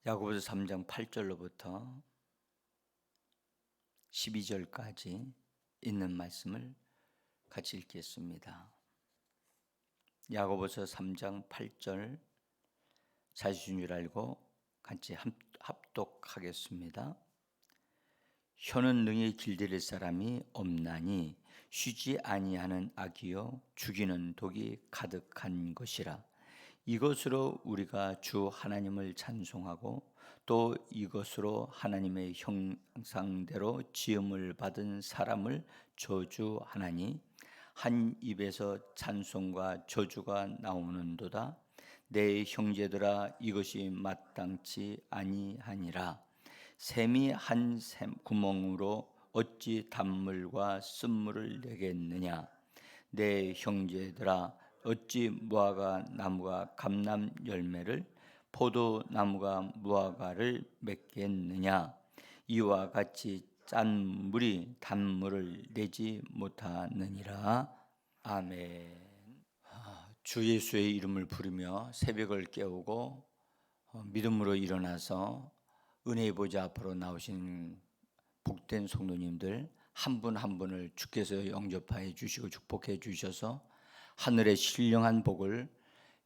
야고보서 3장 8절로부터 12절까지 있는 말씀을 같이 읽겠습니다. 야고보서 3장 8절 찾으신 줄 알고 같이 합독하겠습니다. 혀는 능히 길들일 사람이 없나니 쉬지 아니하는 악이요 죽이는 독이 가득한 것이라. 이것으로 우리가 주 하나님을 찬송하고 또 이것으로 하나님의 형상대로 지음을 받은 사람을 저주하나니 한 입에서 찬송과 저주가 나오는도다. 내 형제들아, 이것이 마땅치 아니하니라. 샘이 한 구멍으로 어찌 단물과 쓴물을 내겠느냐. 내 형제들아, 어찌 무화과 나무가 감람 열매를, 포도나무가 무화과를 맺겠느냐. 이와 같이 짠 물이 단물을 내지 못하느니라. 아멘. 주 예수의 이름을 부르며 새벽을 깨우고 믿음으로 일어나서 은혜의 보좌 앞으로 나오신 복된 성도님들 한 분 한 분을 주께서 영접하여 주시고 축복해 주셔서 하늘의 신령한 복을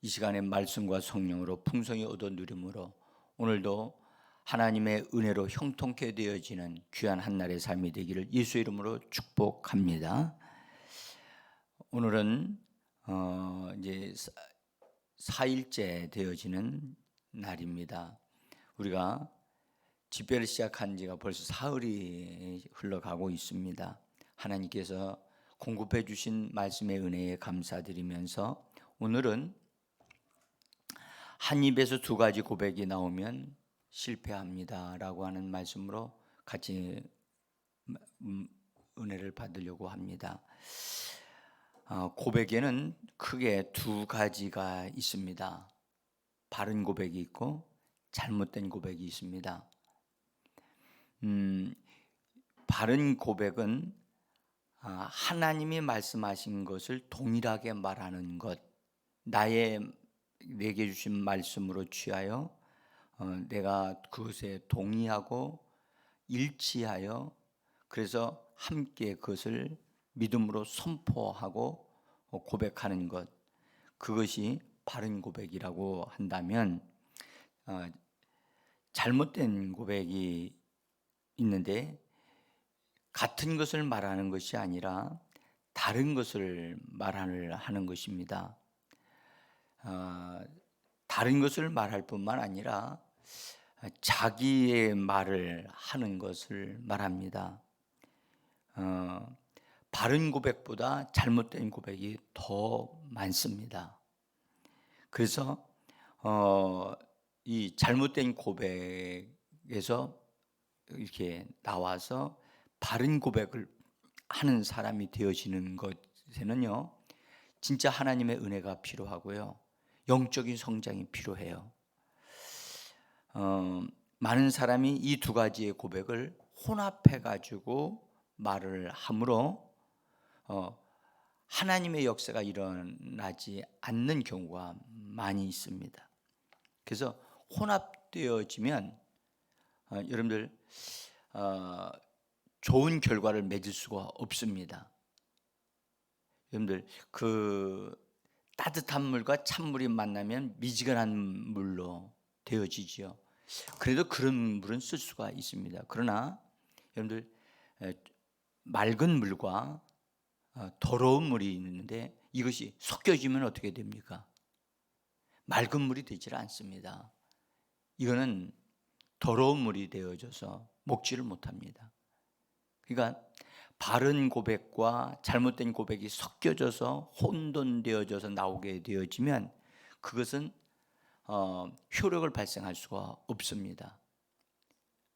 이 시간에 말씀과 성령으로 풍성히 얻어 누림으로 오늘도 하나님의 은혜로 형통케 되어지는 귀한 한날의 삶이 되기를 예수 이름으로 축복합니다. 오늘은 이제 4일째 되어지는 날입니다. 우리가 집회를 시작한 지가 벌써 사흘이 흘러가고 있습니다. 하나님께서 공급해 주신 말씀의 은혜에 감사드리면서 오늘은 한 입에서 두 가지 고백이 나오면 실패합니다 라고 하는 말씀으로 같이 은혜를 받으려고 합니다. 고백에는 크게 두 가지가 있습니다. 바른 고백이 있고 잘못된 고백이 있습니다. 바른 고백은 하나님이 말씀하신 것을 동일하게 말하는 것, 내게 주신 말씀으로 취하여 내가 그것에 동의하고 일치하여 그래서 함께 그것을 믿음으로 선포하고 고백하는 것, 그것이 바른 고백이라고 한다면 잘못된 고백이 있는데 같은 것을 말하는 것이 아니라 다른 것을 말하는 것입니다. 다른 것을 말할 뿐만 아니라 자기의 말을 하는 것을 말합니다. 바른 고백보다 잘못된 고백이 더 많습니다. 그래서 이 잘못된 고백에서 이렇게 나와서 바른 고백을 하는 사람이 되어지는 것에는요, 진짜 하나님의 은혜가 필요하고요, 영적인 성장이 필요해요. 많은 사람이 이 두 가지의 고백을 혼합해 가지고 말을 함으로 하나님의 역사가 일어나지 않는 경우가 많이 있습니다. 그래서 혼합되어지면 여러분들 좋은 결과를 맺을 수가 없습니다. 여러분들 그 따뜻한 물과 찬물이 만나면 미지근한 물로 되어지죠. 그래도 그런 물은 쓸 수가 있습니다. 그러나 여러분들 맑은 물과 더러운 물이 있는데 이것이 섞여지면 어떻게 됩니까? 맑은 물이 되질 않습니다. 이거는 더러운 물이 되어져서 먹지를 못합니다. 그러니까 바른 고백과 잘못된 고백이 섞여져서 혼돈되어져서 나오게 되어지면 그것은 효력을 발생할 수가 없습니다.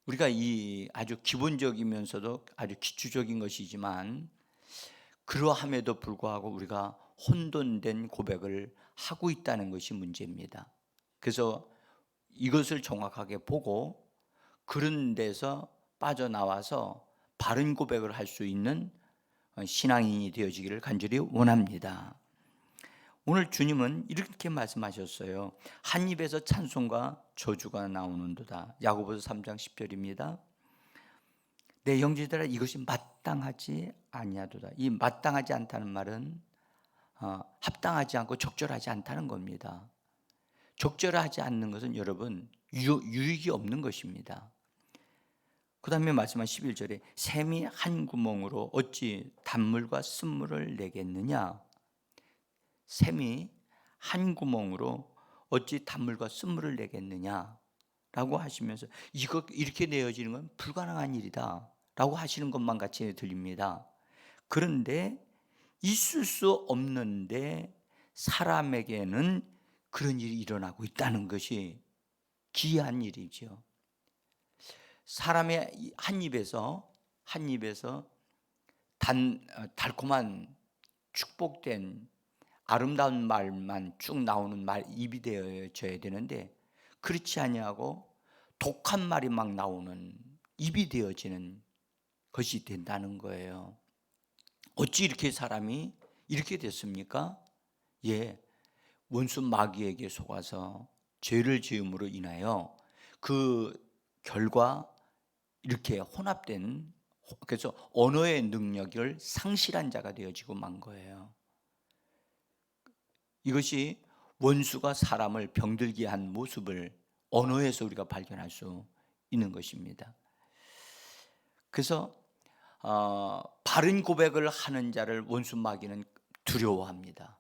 우리가 이 아주 기본적이면서도 아주 기초적인 것이지만 그러함에도 불구하고 우리가 혼돈된 고백을 하고 있다는 것이 문제입니다. 그래서 이것을 정확하게 보고 그런 데서 빠져나와서 바른 고백을 할 수 있는 신앙인이 되어지기를 간절히 원합니다. 오늘 주님은 이렇게 말씀하셨어요. 한 입에서 찬송과 저주가 나오는도다. 야고보서 3장 10절입니다. 내 형제들아 이것이 마땅하지 아니하도다. 이 마땅하지 않다는 말은 합당하지 않고 적절하지 않다는 겁니다. 적절하지 않는 것은 여러분 유익이 없는 것입니다. 그 다음에 말씀한 11절에 샘이 한 구멍으로 어찌 단물과 쓴물을 내겠느냐. 샘이 한 구멍으로 어찌 단물과 쓴물을 내겠느냐 라고 하시면서 이렇게 내어지는 건 불가능한 일이다 라고 하시는 것만 같이 들립니다. 그런데 있을 수 없는데 사람에게는 그런 일이 일어나고 있다는 것이 기이한 일이죠. 사람의 한 입에서 달콤한 축복된 아름다운 말만 쭉 나오는 입이 되어져야 되는데 그렇지 아니하고 독한 말이 막 나오는 입이 되어지는 것이 된다는 거예요. 어찌 이렇게 사람이 이렇게 됐습니까? 원수 마귀에게 속아서 죄를 지음으로 인하여 그 결과 이렇게 혼합된, 그래서 언어의 능력을 상실한 자가 되어지고 만 거예요. 이것이 원수가 사람을 병들게 한 모습을 언어에서 우리가 발견할 수 있는 것입니다. 그래서 바른 고백을 하는 자를 원수 마귀는 두려워합니다.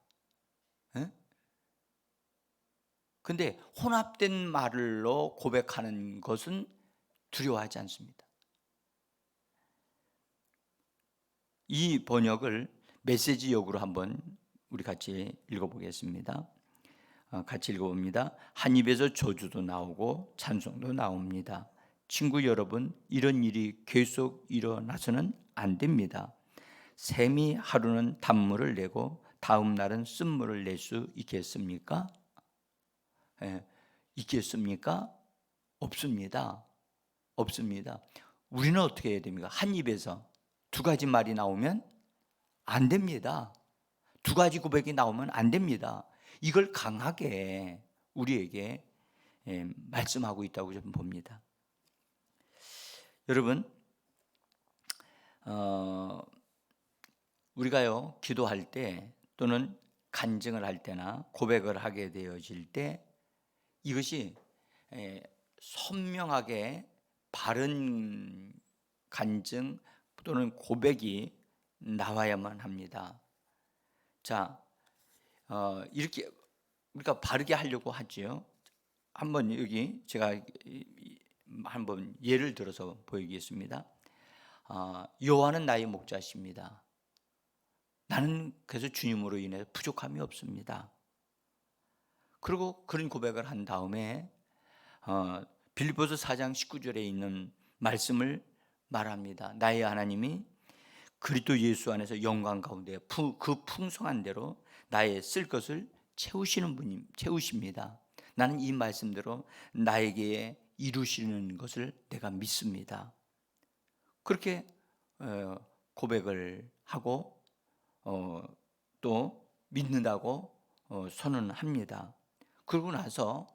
그런데 혼합된 말로 고백하는 것은 두려워하지 않습니다. 이 번역을 메시지역으로 한번 우리 같이 읽어보겠습니다. 같이 읽어봅니다. 한 입에서 저주도 나오고 찬송도 나옵니다. 친구 여러분, 이런 일이 계속 일어나서는 안 됩니다. 샘이 하루는 단물을 내고 다음 날은 쓴물을 낼 수 있겠습니까? 있겠습니까? 없습니다. 없습니다. 우리는 어떻게 해야 됩니까? 한 입에서 두 가지 말이 나오면 안 됩니다. 두 가지 고백이 나오면 안 됩니다. 이걸 강하게 우리에게 말씀하고 있다고 저는 봅니다. 여러분, 우리가요 기도할 때 또는 간증을 할 때나 고백을 하게 되어질 때 이것이 선명하게 바른 간증 또는 고백이 나와야만 합니다. 자, 이렇게 우리가 바르게 하려고 하지요. 한번 여기 제가 한번 예를 들어서 보이겠습니다. 여호와는 나의 목자십니다. 나는 그래서 주님으로 인해 부족함이 없습니다. 그리고 그런 고백을 한 다음에 빌립보서 4장 19절에 있는 말씀을 말합니다. 나의 하나님이 그리스도 예수 안에서 영광 가운데 그 풍성한 대로 나의 쓸 것을 채우십니다. 나는 이 말씀대로 나에게 이루시는 것을 내가 믿습니다. 그렇게 고백을 하고 또 믿는다고 선언합니다. 그러고 나서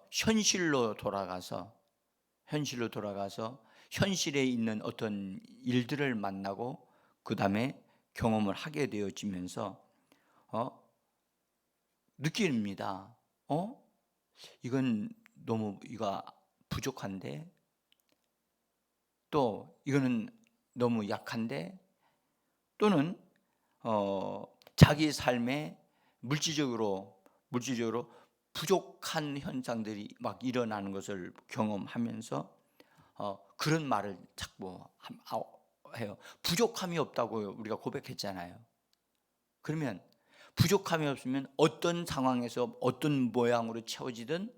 현실로 돌아가서 현실에 있는 어떤 일들을 만나고 그 다음에 경험을 하게 되어지면서 느낍니다. 이건 너무 이거 부족한데, 또 이거는 너무 약한데, 또는 자기 삶에 물질적으로 부족한 현상들이 막 일어나는 것을 경험하면서 그런 말을 자꾸 해요. 부족함이 없다고 우리가 고백했잖아요. 그러면 부족함이 없으면 어떤 상황에서 어떤 모양으로 채워지든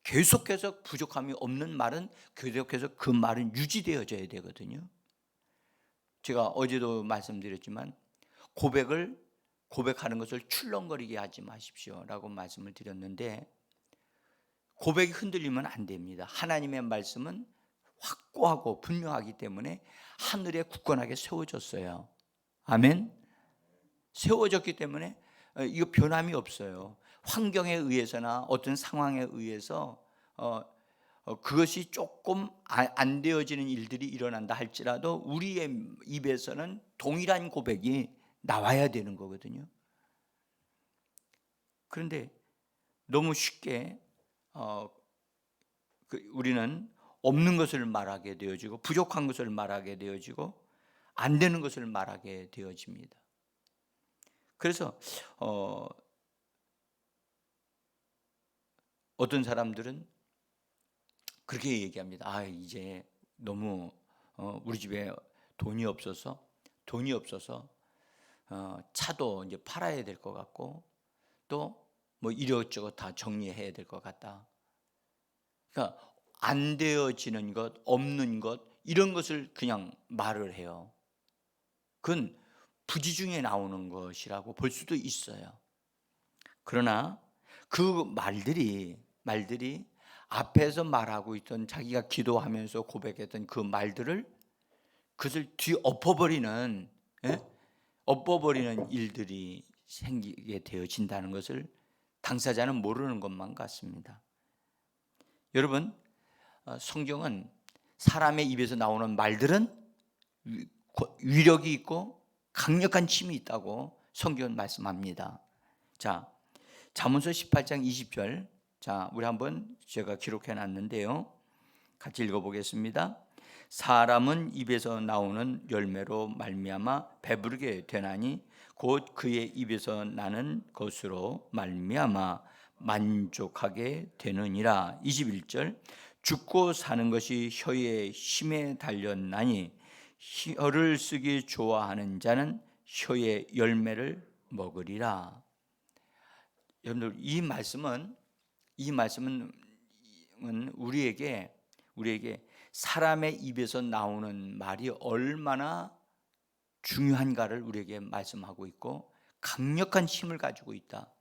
계속해서 부족함이 없는 말은 계속해서 그 말은 유지되어져야 되거든요. 제가 어제도 말씀드렸지만 고백하는 것을 출렁거리게 하지 마십시오 라고 말씀을 드렸는데, 고백이 흔들리면 안 됩니다. 하나님의 말씀은 확고하고 분명하기 때문에 하늘에 굳건하게 세워졌어요. 아멘. 세워졌기 때문에 이거 변함이 없어요. 환경에 의해서나 어떤 상황에 의해서 그것이 조금 안 되어지는 일들이 일어난다 할지라도 우리의 입에서는 동일한 고백이 나와야 되는 거거든요. 그런데 너무 쉽게 우리는 없는 것을 말하게 되어지고 부족한 것을 말하게 되어지고 안 되는 것을 말하게 되어집니다. 그래서 어떤 사람들은 그렇게 얘기합니다. 이제 너무 우리 집에 돈이 없어서 차도 이제 팔아야 될 것 같고 또 뭐 이것저것 다 정리해야 될 것 같다. 그러니까 안 되어지는 것, 없는 것 이런 것을 그냥 말을 해요. 그건 부지 중에 나오는 것이라고 볼 수도 있어요. 그러나 그 말들이 앞에서 말하고 있던 자기가 기도하면서 고백했던 그 말들을 그것을 뒤엎어버리는 엎어버리는 일들이 생기게 되어진다는 것을 당사자는 모르는 것만 같습니다. 여러분, 성경은 사람의 입에서 나오는 말들은 위력이 있고 강력한 힘이 있다고 성경은 말씀합니다. 자, 잠언서 18장 20절. 자, 우리 한번 제가 기록해 놨는데요. 같이 읽어 보겠습니다. 사람은 입에서 나오는 열매로 말미암아 배부르게 되나니 곧 그의 입에서 나는 것으로 말미암아 만족하게 되느니라. 21절. 죽고 사는 것이 혀의 힘에 달렸나니 혀를 쓰기 좋아하는 자는 혀의 열매를 먹으리라. 여러분들, 이 말씀은 우리에게 사람의 입에서 나오는 말이 얼마나 중요한가를 우리에게 말씀하고 있고 강력한 힘을 가지고 있다,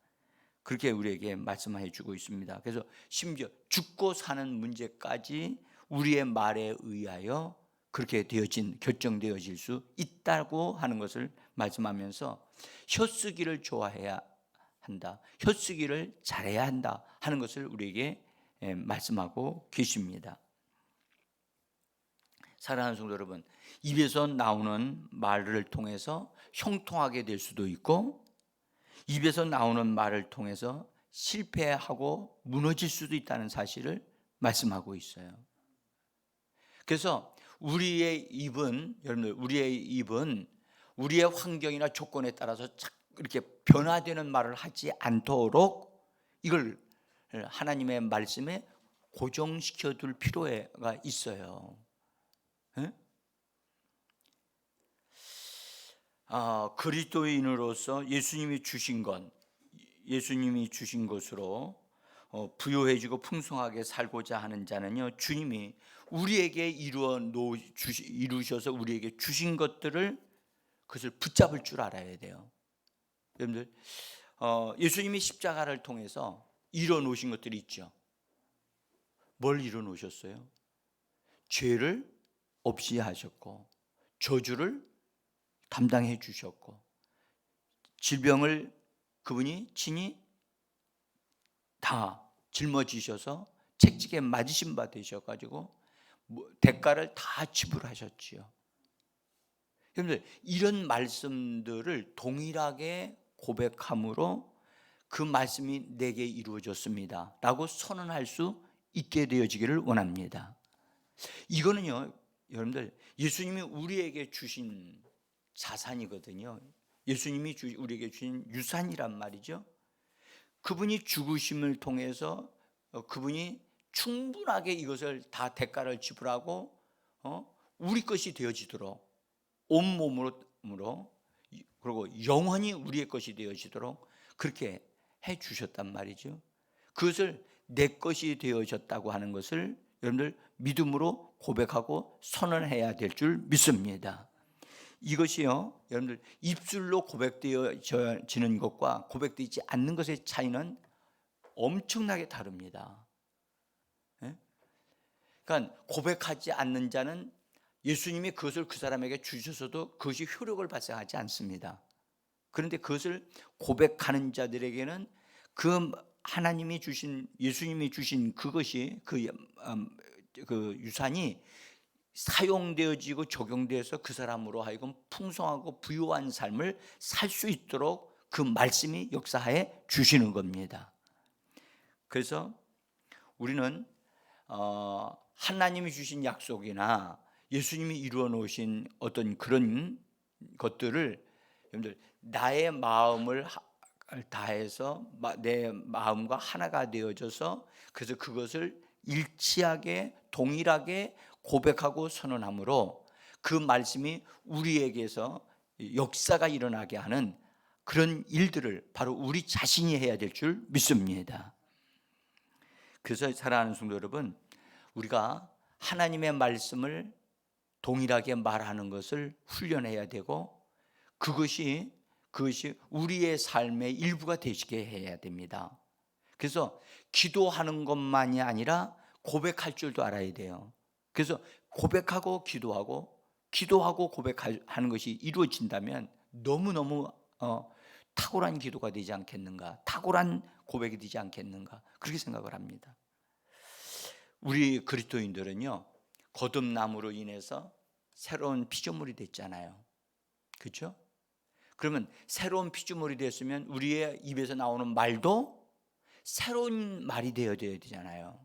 그렇게 우리에게 말씀해 주고 있습니다. 그래서 심지어 죽고 사는 문제까지 우리의 말에 의하여 그렇게 결정되어질 수 있다고 하는 것을 말씀하면서 혀쓰기를 좋아해야 한다, 혀쓰기를 잘해야 한다 하는 것을 우리에게 말씀하고 계십니다. 사랑하는 성도 여러분, 입에서 나오는 말을 통해서 형통하게 될 수도 있고 입에서 나오는 말을 통해서 실패하고 무너질 수도 있다는 사실을 말씀하고 있어요. 그래서 우리의 입은 우리의 환경이나 조건에 따라서 이렇게 변화되는 말을 하지 않도록 이걸 하나님의 말씀에 고정시켜 둘 필요가 있어요. 그리스도인으로서 예수님이 주신 것으로 부요해지고 풍성하게 살고자 하는 자는요, 주님이 우리에게 이루셔서 우리에게 주신 것들을 그것을 붙잡을 줄 알아야 돼요. 여러분들, 예수님이 십자가를 통해서 이뤄놓으신 것들이 있죠. 뭘 이뤄놓으셨어요? 죄를 없이 하셨고 저주를 담당해 주셨고 질병을 그분이 친히 다 짊어지셔서 책찍에 맞으신 바 되셔가지고 대가를 다 지불하셨지요. 여러분들, 이런 말씀들을 동일하게 고백함으로 그 말씀이 내게 이루어졌습니다 라고 선언할 수 있게 되어지기를 원합니다. 이거는요, 여러분들, 예수님이 우리에게 주신 자산이거든요. 예수님이 우리에게 주신 유산이란 말이죠. 그분이 죽으심을 통해서 그분이 충분하게 이것을 다 대가를 지불하고 우리 것이 되어지도록 온몸으로 그리고 영원히 우리의 것이 되어지도록 그렇게 해 주셨단 말이죠. 그것을 내 것이 되어졌다고 하는 것을 여러분들 믿음으로 고백하고 선언해야 될 줄 믿습니다. 이것이요, 여러분들, 입술로 고백되어지는 것과 고백되지 않는 것의 차이는 엄청나게 다릅니다. 그러니까 고백하지 않는 자는 예수님이 그것을 그 사람에게 주셔서도 그것이 효력을 발생하지 않습니다. 그런데 그것을 고백하는 자들에게는 그 하나님이 주신, 예수님이 주신 그것이 그 유산이 사용되어지고 적용되어서 그 사람으로 하여금 풍성하고 부유한 삶을 살 수 있도록 그 말씀이 역사하에 주시는 겁니다. 그래서 우리는 하나님이 주신 약속이나 예수님이 이루어 놓으신 어떤 그런 것들을 여러분들 나의 마음을 다해서 내 마음과 하나가 되어져서 그래서 그것을 일치하게 동일하게 고백하고 선언함으로 그 말씀이 우리에게서 역사가 일어나게 하는 그런 일들을 바로 우리 자신이 해야 될 줄 믿습니다. 그래서 사랑하는 성도 여러분, 우리가 하나님의 말씀을 동일하게 말하는 것을 훈련해야 되고 그것이 우리의 삶의 일부가 되시게 해야 됩니다. 그래서 기도하는 것만이 아니라 고백할 줄도 알아야 돼요. 그래서 고백하고 기도하고 고백하는 것이 이루어진다면 너무너무 탁월한 기도가 되지 않겠는가, 탁월한 고백이 되지 않겠는가, 그렇게 생각을 합니다. 우리 그리스도인들은요, 거듭남으로 인해서 새로운 피조물이 됐잖아요. 그렇죠? 그러면 새로운 피조물이 됐으면 우리의 입에서 나오는 말도 새로운 말이 되어야 되잖아요.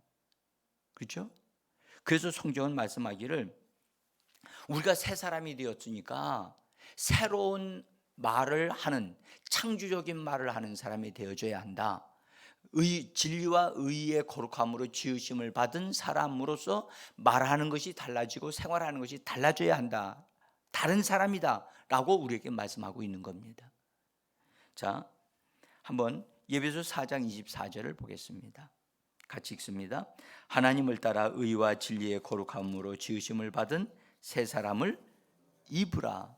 그렇죠? 그래서 성경은 말씀하기를 우리가 새 사람이 되었으니까 새로운 말을 하는, 창조적인 말을 하는 사람이 되어져야 한다. 진리와 의의 거룩함으로 지으심을 받은 사람으로서 말하는 것이 달라지고 생활하는 것이 달라져야 한다. 다른 사람이다 라고 우리에게 말씀하고 있는 겁니다. 자, 한번 에베소 4장 24절을 보겠습니다. 같이 읽습니다. 하나님을 따라 의와 진리의 거룩함으로 지으심을 받은 새 사람을 입으라.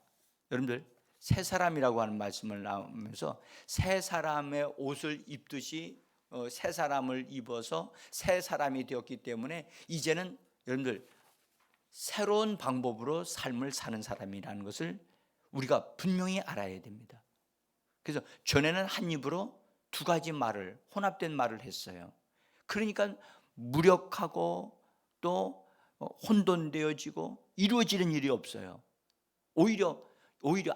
여러분들, 새 사람이라고 하는 말씀을 나오면서 새 사람의 옷을 입듯이 새 사람을 입어서 새 사람이 되었기 때문에 이제는 여러분들 새로운 방법으로 삶을 사는 사람이라는 것을 우리가 분명히 알아야 됩니다. 그래서 전에는 한 입으로 두 가지 말을, 혼합된 말을 했어요. 그러니까 무력하고 또 혼돈되어지고 이루어지는 일이 없어요. 오히려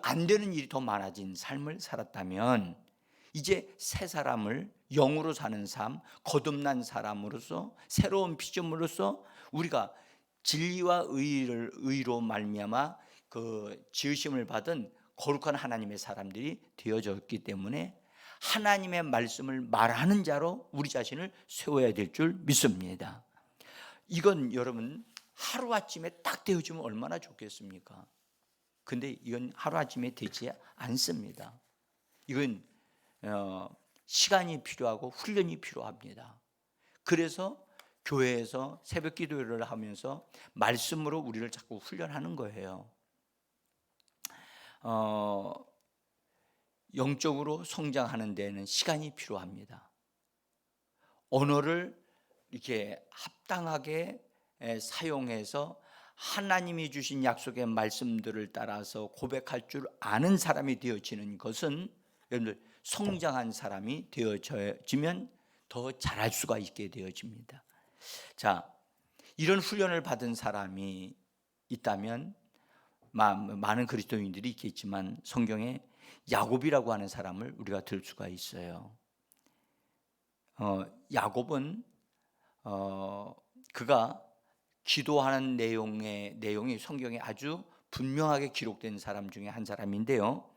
안 되는 일이 더 많아진 삶을 살았다면 이제 새 사람을, 영으로 사는 삶, 거듭난 사람으로서 새로운 피조물로서 우리가 진리와 의로 말미암아 그 지으심을 받은 거룩한 하나님의 사람들이 되어졌기 때문에 하나님의 말씀을 말하는 자로 우리 자신을 세워야 될 줄 믿습니다. 이건 여러분 하루아침에 딱 되어지면 얼마나 좋겠습니까? 근데 이건 하루아침에 되지 않습니다. 이건 시간이 필요하고 훈련이 필요합니다. 그래서 교회에서 새벽 기도를 하면서 말씀으로 우리를 자꾸 훈련하는 거예요. 영적으로 성장하는 데는 시간이 필요합니다. 언어를 이렇게 합당하게 사용해서 하나님이 주신 약속의 말씀들을 따라서 고백할 줄 아는 사람이 되어지는 것은 여러분들 성장한 사람이 되어지면 더 잘할 수가 있게 되어집니다. 자, 이런 훈련을 받은 사람이 있다면 많은 그리스도인들이 있겠지만 성경에 야곱이라고 하는 사람을 우리가 들 수가 있어요. 야곱은 그가 기도하는 내용이 성경에 아주 분명하게 기록된 사람 중에 한 사람인데요.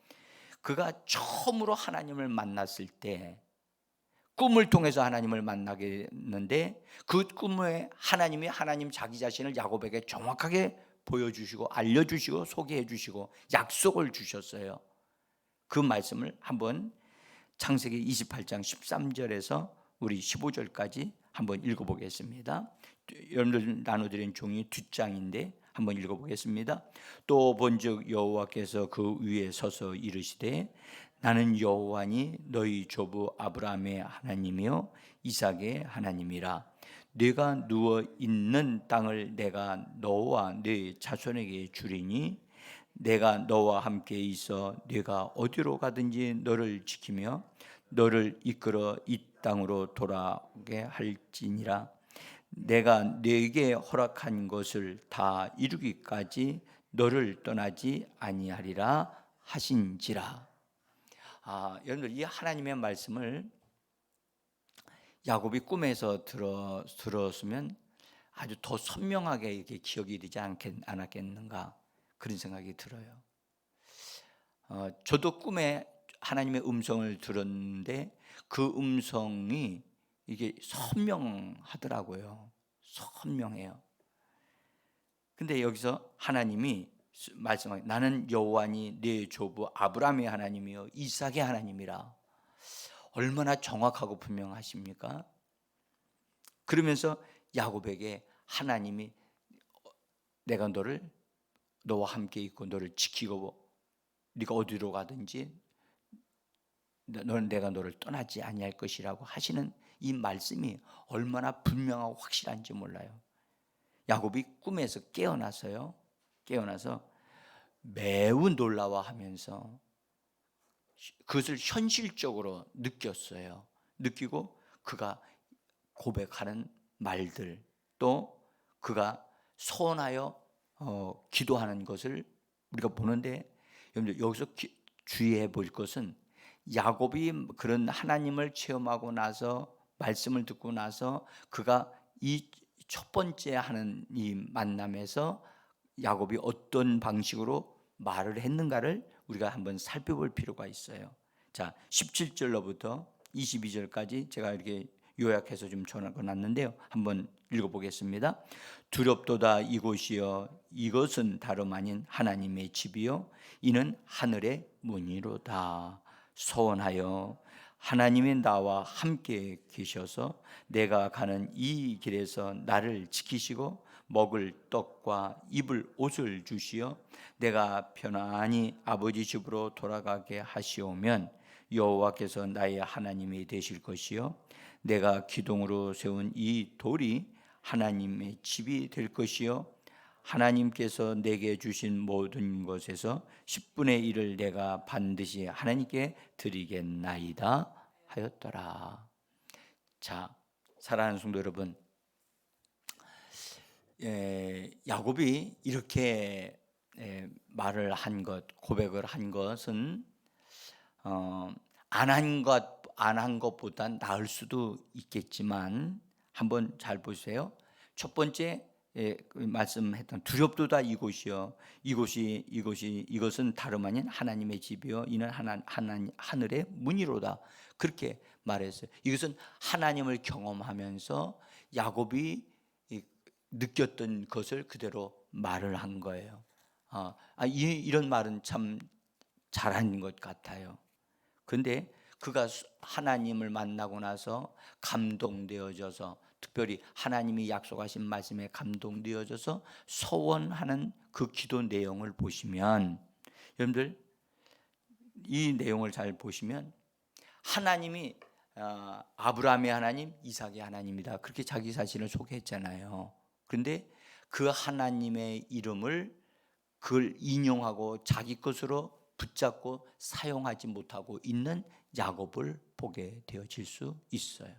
그가 처음으로 하나님을 만났을 때 꿈을 통해서 하나님을 만나게 했는데 그 꿈에 하나님 자기 자신을 야곱에게 정확하게 보여주시고 알려주시고 소개해 주시고 약속을 주셨어요. 그 말씀을 한번 창세기 28장 13절에서 우리 15절까지 한번 읽어보겠습니다. 여러분들 나눠드린 종이 뒷장인데 한번 읽어보겠습니다. 또 본즉 여호와께서 그 위에 서서 이르시되 나는 여호와니 너희 조부 아브라함의 하나님이요 이삭의 하나님이라. 네가 누워 있는 땅을 내가 너와 네 자손에게 주리니 내가 너와 함께 있어 네가 어디로 가든지 너를 지키며 너를 이끌어 이 땅으로 돌아오게 할지니라. 내가 네게 허락한 것을 다 이루기까지 너를 떠나지 아니하리라 하신지라. 여러분들 이 하나님의 말씀을 야곱이 꿈에서 들었으면 아주 더 선명하게 이렇게 기억이 되지 않았겠는가 그런 생각이 들어요. 저도 꿈에 하나님의 음성을 들었는데 그 음성이 이게 선명하더라고요. 선명해요. 근데 여기서 하나님이 말씀하기 나는 여호와니 네 조부 아브라함의 하나님이요 이삭의 하나님이라. 얼마나 정확하고 분명하십니까? 그러면서 야곱에게 하나님이 내가 너와 함께 있고 너를 지키고 네가 어디로 가든지 내가 너를 떠나지 아니할 것이라고 하시는 이 말씀이 얼마나 분명하고 확실한지 몰라요. 야곱이 꿈에서 깨어나서 매우 놀라워하면서 그것을 현실적으로 느꼈어요. 느끼고 그가 고백하는 말들, 또 그가 소원하여 기도하는 것을 우리가 보는데, 여러분들 여기서 주의해 볼 것은 야곱이 그런 하나님을 체험하고 나서 말씀을 듣고 나서 그가 이 첫 번째 하는 이 만남에서 야곱이 어떤 방식으로 말을 했는가를 우리가 한번 살펴볼 필요가 있어요. 자, 17절로부터 22절까지 제가 이렇게 요약해서 좀 적어놨는데요. 한번 읽어보겠습니다. 두렵도다 이곳이여 이것은 다름 아닌 하나님의 집이요 이는 하늘의 문이로다. 소원하여 하나님이 나와 함께 계셔서 내가 가는 이 길에서 나를 지키시고 먹을 떡과 입을 옷을 주시어 내가 편안히 아버지 집으로 돌아가게 하시오면 여호와께서 나의 하나님이 되실 것이요 내가 기둥으로 세운 이 돌이 하나님의 집이 될 것이요 하나님께서 내게 주신 모든 것에서 10분의 1을 내가 반드시 하나님께 드리겠나이다 하였더라. 자, 사랑하는 성도 여러분, 야곱이 이렇게 말을 한 것, 고백을 한 것은 안 한 것보단 나을 수도 있겠지만 한번 잘 보세요. 첫 번째 말씀했던 두렵도다 이곳이요 이것은 다름 아닌 하나님의 집이요 이는 하늘의 문이로다. 그렇게 말했어요. 이것은 하나님을 경험하면서 야곱이 느꼈던 것을 그대로 말을 한 거예요. 이런 말은 참 잘한 것 같아요. 그런데 그가 하나님을 만나고 나서 감동되어져서, 특별히 하나님이 약속하신 말씀에 감동되어져서 소원하는 그 기도 내용을 보시면, 여러분들 이 내용을 잘 보시면 하나님이 아브라함의 하나님, 이삭의 하나님이다 그렇게 자기 자신을 소개했잖아요. 그런데 그 하나님의 이름을 그걸 인용하고 자기 것으로 붙잡고 사용하지 못하고 있는 야곱을 보게 되어질 수 있어요.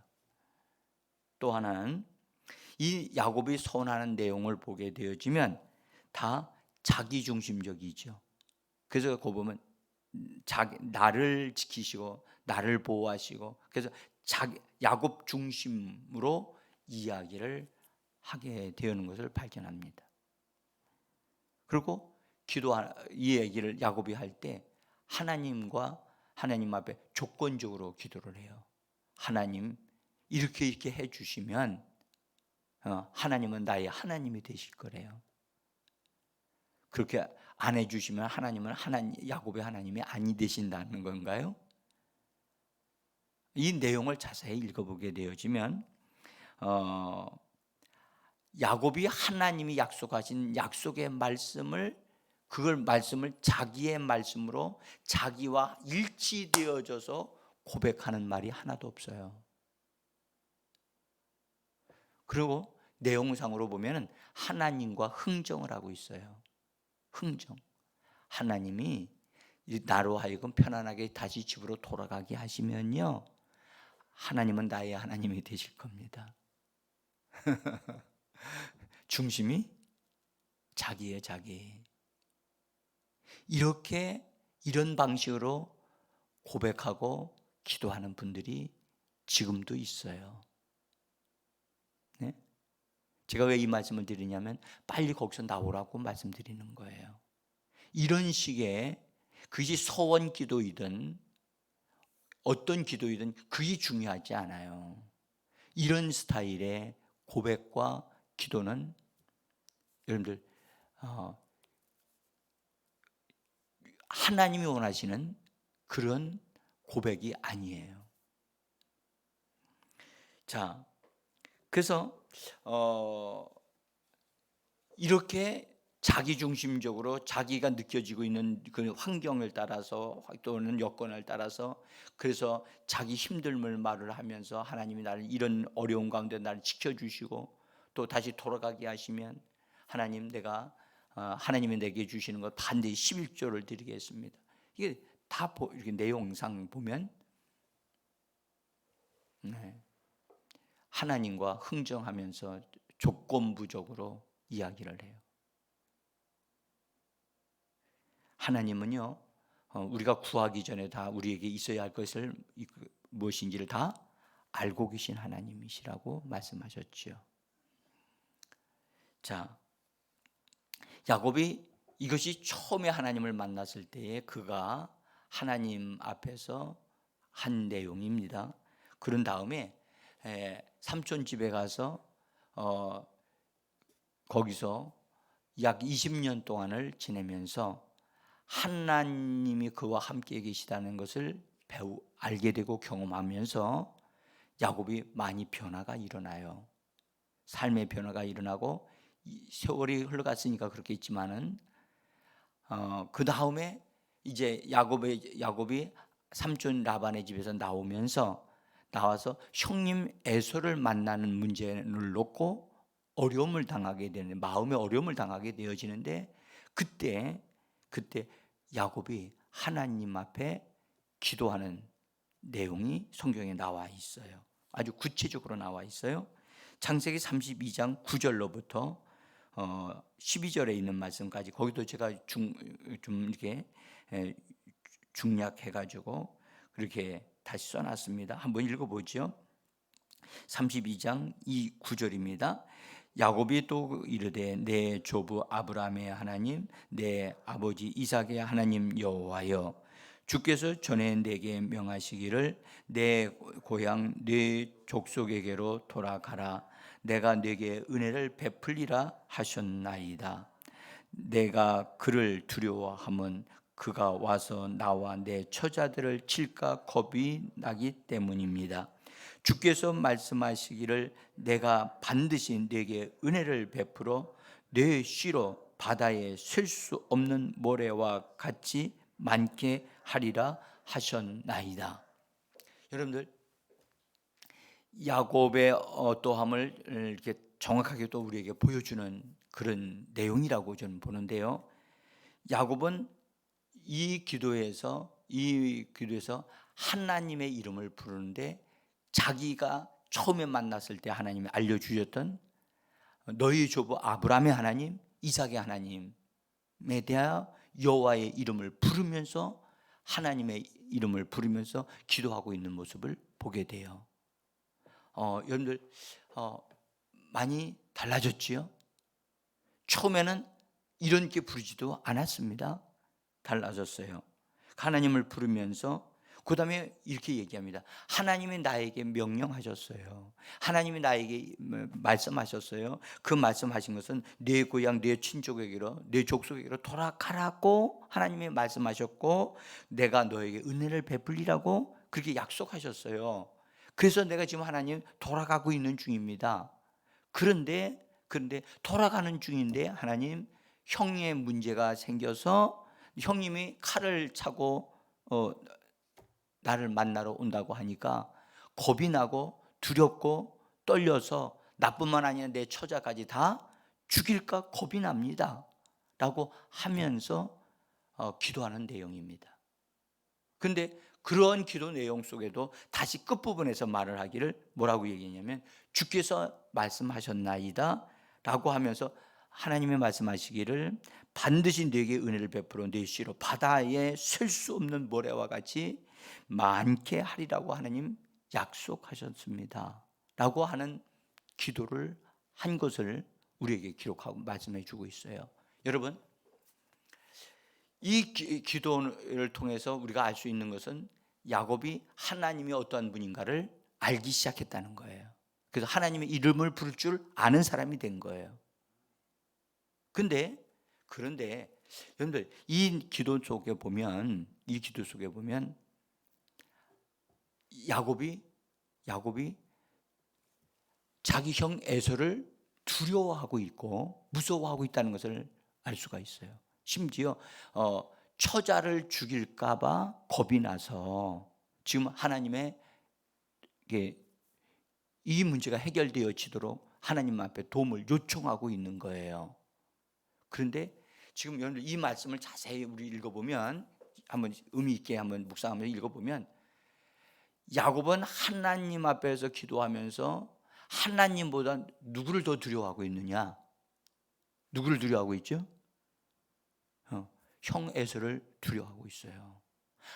또 하나는 이 야곱이 소원하는 내용을 보게 되어지면 다 자기중심적이죠. 그래서 그 보면 나를 지키시고 나를 보호하시고, 그래서 야곱 중심으로 이야기를 하게 되는 것을 발견합니다. 그리고 이 얘기를 야곱이 할 때 하나님 앞에 조건적으로 기도를 해요. 하나님 이렇게 해주시면 하나님은 나의 하나님이 되실 거래요. 그렇게 안 해주시면 하나님은 야곱의 하나님이 아니 되신다는 건가요? 이 내용을 자세히 읽어보게 되어지면 야곱이 하나님이 약속하신 약속의 말씀을 자기의 말씀으로 자기와 일치되어져서 고백하는 말이 하나도 없어요. 그리고 내용상으로 보면 하나님과 흥정을 하고 있어요. 흥정. 하나님이 나로 하여금 편안하게 다시 집으로 돌아가게 하시면요, 하나님은 나의 하나님이 되실 겁니다. 중심이 자기의 자기. 이렇게 이런 방식으로 고백하고 기도하는 분들이 지금도 있어요. 네? 제가 왜 이 말씀을 드리냐면 빨리 거기서 나오라고 말씀드리는 거예요. 이런 식의, 그것이 소원 기도이든 어떤 기도이든 그게 중요하지 않아요. 이런 스타일의 고백과 기도는 여러분들 하나님이 원하시는 그런 고백이 아니에요. 자, 그래서 이렇게 자기중심적으로 자기가 느껴지고 있는 그 환경을 따라서 또는 여건을 따라서, 그래서 자기 힘듦을 말을 하면서 하나님이 나를 이런 어려운 가운데 나를 지켜주시고 또 다시 돌아가게 하시면 하나님 내가 하나님이 내게 주시는 것 반드시 11조를 드리겠습니다. 이게 다 이렇게 내용상 보면 하나님과 흥정하면서 조건부적으로 이야기를 해요. 하나님은요, 우리가 구하기 전에 다 우리에게 있어야 할 것을 무엇인지를 다 알고 계신 하나님이시라고 말씀하셨죠. 자, 야곱이 이것이 처음에 하나님을 만났을 때에 그가 하나님 앞에서 한 내용입니다. 그런 다음에 삼촌 집에 가서 거기서 약 20년 동안을 지내면서 하나님이 그와 함께 계시다는 것을 알게 되고 경험하면서 야곱이 많이 변화가 일어나요. 삶의 변화가 일어나고 세월이 흘러갔으니까 그렇겠지만은 그 다음에 이제 야곱이 삼촌 라반의 집에서 나와서 형님 에서를 만나는 문제를 놓고 어려움을 당하게 되는, 마음의 어려움을 당하게 되어지는데 그때 야곱이 하나님 앞에 기도하는 내용이 성경에 나와 있어요. 아주 구체적으로 나와 있어요. 창세기 32장 9절로부터 12절에 있는 말씀까지, 거기도 제가 좀 이렇게 중략해가지고 그렇게 다시 써놨습니다. 한번 읽어보죠. 32장 9절입니다. 야곱이 또 이르되 내 조부 아브라함의 하나님, 내 아버지 이삭의 하나님 여호와여, 주께서 전에 내게 명하시기를 내 고향 내 족속에게로 돌아가라. 내가 네게 은혜를 베풀리라 하셨나이다. 내가 그를 두려워함은 그가 와서 나와 내 처자들을 칠까 겁이 나기 때문입니다. 주께서 말씀하시기를 내가 반드시 네게 은혜를 베풀어 네 씨로 바다에 셀 수 없는 모래와 같이 많게 하리라 하셨나이다. 여러분들, 야곱의 어떠함을 이렇게 정확하게 또 우리에게 보여주는 그런 내용이라고 저는 보는데요. 야곱은 이 기도에서 하나님의 이름을 부르는데, 자기가 처음에 만났을 때 하나님이 알려주셨던 너희 조부 아브라함의 하나님, 이삭의 하나님에 대하여 여호와의 이름을 부르면서, 하나님의 이름을 부르면서 기도하고 있는 모습을 보게 돼요. 여러분들 많이 달라졌지요? 처음에는 이렇게 부르지도 않았습니다. 달라졌어요. 하나님을 부르면서 그 다음에 이렇게 얘기합니다. 하나님이 나에게 명령하셨어요. 하나님이 나에게 말씀하셨어요. 그 말씀하신 것은 내 고향 내 친족에게로 내 족속에게로 돌아가라고 하나님이 말씀하셨고, 내가 너에게 은혜를 베풀리라고 그렇게 약속하셨어요. 그래서 내가 지금 하나님 돌아가고 있는 중입니다. 그런데 돌아가는 중인데 하나님, 형의 문제가 생겨서 형님이 칼을 차고 나를 만나러 온다고 하니까 겁이 나고 두렵고 떨려서 나뿐만 아니라 내 처자까지 다 죽일까 겁이 납니다 라고 하면서 기도하는 내용입니다. 근데 그런 기도 내용 속에도 다시 끝부분에서 말을 하기를 뭐라고 얘기했냐면 주께서 말씀하셨나이다 라고 하면서 하나님의 말씀하시기를 반드시 네게 은혜를 베풀어 네 씨로 바다에 셀 수 없는 모래와 같이 많게 하리라고 하나님 약속하셨습니다 라고 하는 기도를 한 것을 우리에게 기록하고 말씀해 주고 있어요. 여러분, 이 기도를 통해서 우리가 알 수 있는 것은 야곱이 하나님이 어떠한 분인가를 알기 시작했다는 거예요. 그래서 하나님의 이름을 부를 줄 아는 사람이 된 거예요. 그런데 여러분들 이 기도 속에 보면 야곱이 자기 형 에서를 두려워하고 있고 무서워하고 있다는 것을 알 수가 있어요. 심지어 처자를 죽일까 봐 겁이 나서 지금 하나님의 이 문제가 해결되어지도록 하나님 앞에 도움을 요청하고 있는 거예요. 그런데 지금 여러분들 이 말씀을 자세히 우리 읽어보면, 한번 의미 있게 한번 묵상하면서 읽어보면, 야곱은 하나님 앞에서 기도하면서 하나님보다 누구를 더 두려워하고 있느냐? 누구를 두려워하고 있죠? 형 에서를 두려워하고 있어요.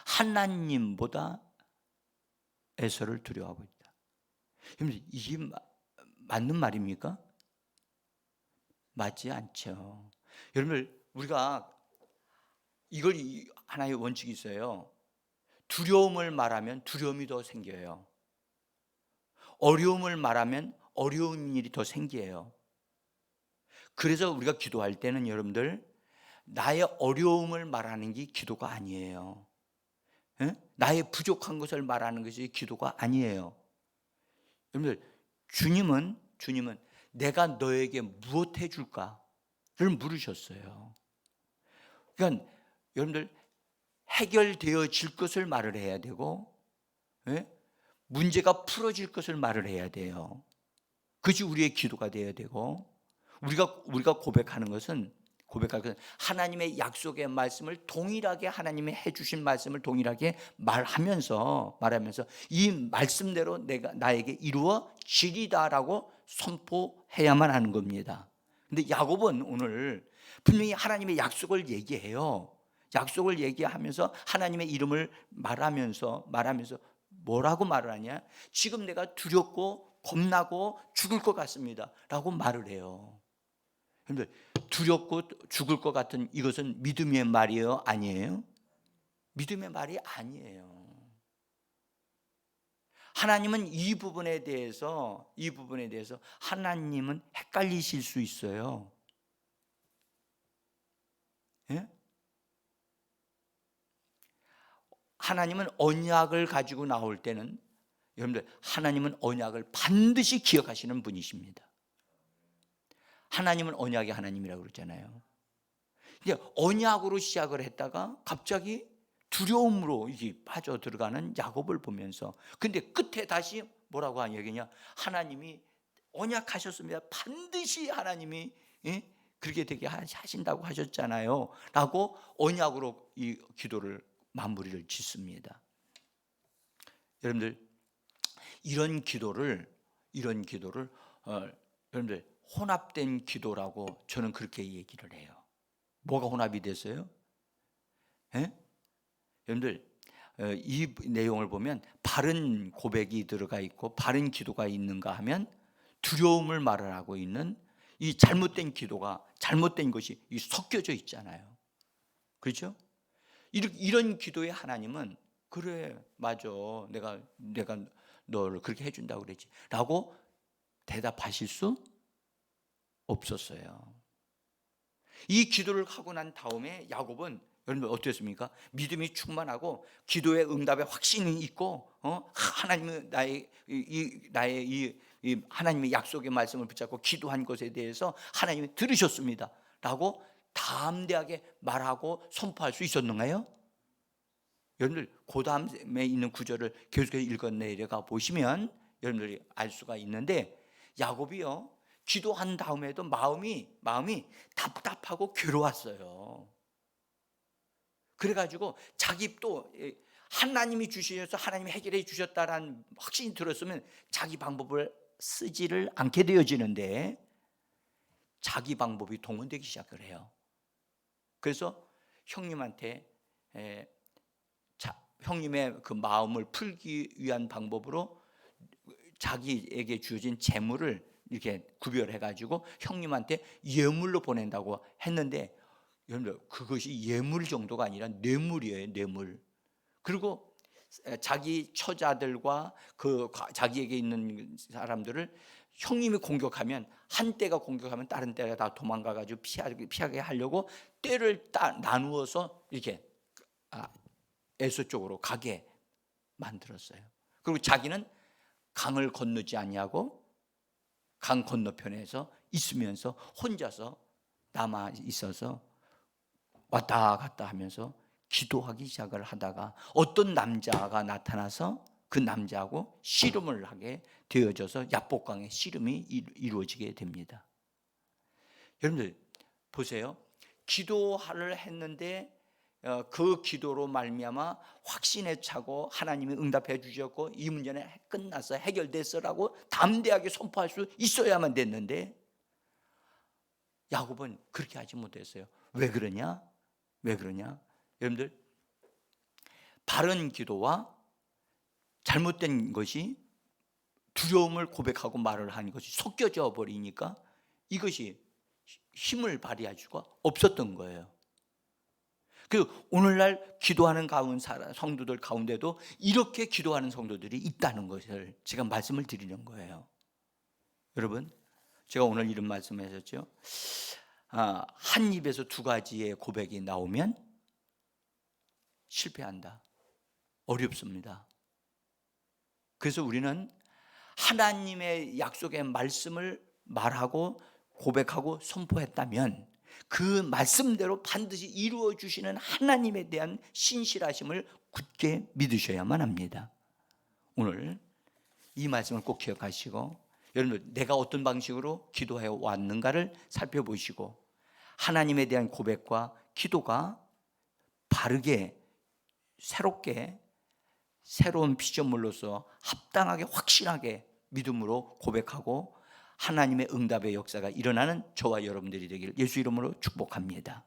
하나님보다 에서를 두려워하고 있다. 이게 맞는 말입니까? 맞지 않죠. 여러분들, 우리가 이걸 하나의 원칙이 있어요. 두려움을 말하면 두려움이 더 생겨요. 어려움을 말하면 어려운 일이 더 생겨요. 그래서 우리가 기도할 때는 여러분들, 나의 어려움을 말하는 게 기도가 아니에요. 나의 부족한 것을 말하는 것이 기도가 아니에요. 여러분들, 주님은 내가 너에게 무엇 해줄까를 물으셨어요. 그러니까 여러분들, 해결되어질 것을 말을 해야 되고, 문제가 풀어질 것을 말을 해야 돼요. 그것이 우리의 기도가 되어야 되고, 우리가 고백하는 것은 하나님의 약속의 말씀을 동일하게, 하나님의 해주신 말씀을 동일하게 말하면서 이 말씀대로 나에게 이루어지리다라고 선포해야만 하는 겁니다. 근데 야곱은 오늘 분명히 하나님의 약속을 얘기해요. 약속을 얘기하면서 하나님의 이름을 말하면서 뭐라고 말을 하냐? 지금 내가 두렵고 겁나고 죽을 것 같습니다 라고 말을 해요. 그런데 두렵고 죽을 것 같은 이것은 믿음의 말이에요? 아니에요? 믿음의 말이 아니에요. 하나님은 이 부분에 대해서 하나님은 헷갈리실 수 있어요. 예? 하나님은 언약을 가지고 나올 때는, 여러분들, 하나님은 언약을 반드시 기억하시는 분이십니다. 하나님은 언약의 하나님이라고 그러잖아요. 이제 언약으로 시작을 했다가 갑자기 두려움으로 이게 빠져 들어가는 야곱을 보면서, 근데 끝에 다시 뭐라고 하냐? 하나님이 언약하셨습니다. 반드시 하나님이 그렇게 되게 하신다고 하셨잖아요 라고 언약으로 이 기도를 마무리를 짓습니다. 여러분들, 이런 기도를 여러분들 혼합된 기도라고 저는 그렇게 얘기를 해요. 뭐가 혼합이 됐어요? 여러분들, 이 내용을 보면 바른 고백이 들어가 있고 바른 기도가 있는가 하면 두려움을 말을 하고 있는 이 잘못된 것이 섞여져 있잖아요. 그렇죠? 이런 기도의 하나님은, 그래 맞아, 내가 너를 그렇게 해준다고 그랬지 라고 대답하실 수 없었어요. 이 기도를 하고 난 다음에 야곱은, 여러분 어땠습니까? 믿음이 충만하고 기도의 응답에 확신이 있고, 하나님은 나의 하나님의 약속의 말씀을 붙잡고 기도한 것에 대해서 하나님이 들으셨습니다 라고 담대하게 말하고 선포할 수 있었는가요? 여러분들, 그 다음에 있는 구절을 계속해서 읽어 내려가 보시면 여러분들이 알 수가 있는데, 야곱이요, 기도한 다음에도 마음이 답답하고 괴로웠어요. 그래가지고 자기 또 하나님이 주셔서 하나님이 해결해 주셨다라는 확신이 들었으면 자기 방법을 쓰지를 않게 되어지는데 자기 방법이 동원되기 시작을 해요. 그래서 형님한테 형님의 그 마음을 풀기 위한 방법으로 자기에게 주어진 재물을 이렇게 구별해 가지고 형님한테 예물로 보낸다고 했는데, 여러분들 그것이 예물 정도가 아니라 뇌물이에요, 뇌물. 그리고 자기 처자들과 그 자기에게 있는 사람들을 형님이 공격하면, 한 때가 공격하면 다른 때가 다 도망가 가지고 피하게 하려고 떼를 나누어서 이렇게 에서 쪽으로 가게 만들었어요. 그리고 자기는 강을 건너지 않냐고 강 건너편에서 있으면서 혼자서 남아 있어서 왔다 갔다 하면서 기도하기 시작을 하다가 어떤 남자가 나타나서 그 남자하고 씨름을 하게 되어져서 야복강의 씨름이 이루어지게 됩니다. 여러분들 보세요. 기도를 했는데 그 기도로 말미암아 확신에 차고 하나님이 응답해 주셨고 이 문제는 끝났어, 해결됐어라고 담대하게 선포할 수 있어야만 됐는데 야곱은 그렇게 하지 못했어요. 왜 그러냐? 여러분들, 바른 기도와 잘못된 것이, 두려움을 고백하고 말을 하는 것이 섞여져 버리니까 이것이 힘을 발휘할 수가 없었던 거예요. 그 오늘날 기도하는 성도들 가운데도 이렇게 기도하는 성도들이 있다는 것을 제가 말씀을 드리는 거예요. 여러분, 제가 오늘 이런 말씀하셨죠. 한 입에서 두 가지의 고백이 나오면 실패한다, 어렵습니다. 그래서 우리는 하나님의 약속의 말씀을 말하고 고백하고 선포했다면 그 말씀대로 반드시 이루어 주시는 하나님에 대한 신실하심을 굳게 믿으셔야만 합니다. 오늘 이 말씀을 꼭 기억하시고, 여러분 내가 어떤 방식으로 기도해 왔는가를 살펴보시고 하나님에 대한 고백과 기도가 바르게 새롭게 새로운 피조물로서 합당하게 확실하게 믿음으로 고백하고 하나님의 응답의 역사가 일어나는 저와 여러분들이 되기를 예수 이름으로 축복합니다.